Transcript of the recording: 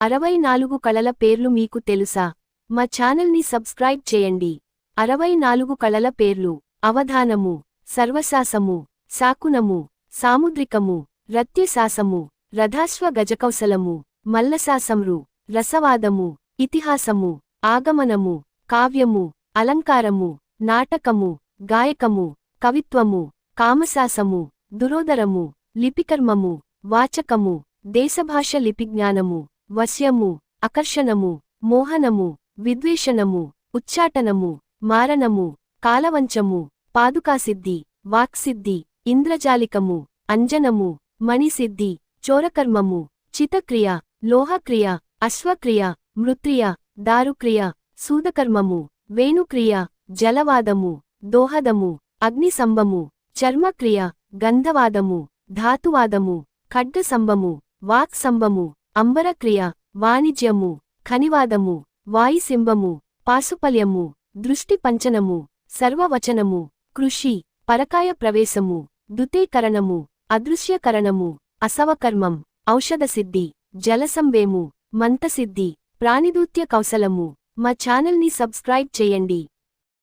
64 కళల పేర్లు మీకు తెలుసా? మా ఛానల్ని సబ్స్క్రైబ్ చేయండి. 64 కళల పేర్లు: అవధానము, సర్వశాసము, శాకునము, సాముద్రికము, రత్యశాసము, రథాశ్వ గజకౌశలము, మల్లశాసంరు, రసవాదము, ఇతిహాసము, ఆగమనము, కావ్యము, అలంకారము, నాటకము, గాయకము, కవిత్వము, కామశాసము, దురోదరము, లిపికర్మము, వాచకము, దేశభాష లిపిజ్ఞానము, వశ్యము, అకర్షణము, మోహనము, విద్వేషణము, ఉచ్చాటనము, మారణము, కాలవంచము, పాదుకాసిద్ధి, వాక్సిద్ధి, ఇంద్రజాలికము, అంజనము, మణిసిద్ధి, చోరకర్మము, చితక్రియ, లోహక్రియ, అశ్వక్రియ, మృత్రియ, దారుక్రియ, సూదకర్మము, వేణుక్రియ, జలవాదము, దోహదము, అగ్నిసంభము, చర్మక్రియ, గంధవాదము, ధాతువాదము, ఖడ్గసంభము, వాక్సంభము, అంబరక్రియ, వాణిజ్యము, ఖనివాదము, వాయుసింభము, పాశుపల్యము, దృష్టి పంచనము, సర్వవచనము, కృషి, పరకాయ ప్రవేశము, దుతీకరణము, అదృశ్యకరణము, అసవకర్మం, ఔషధసిద్ధి, జలసంవేము, మంతసిద్ధి, ప్రాణిదూత్య కౌశలము. మా ఛానల్ని సబ్స్క్రైబ్ చేయండి.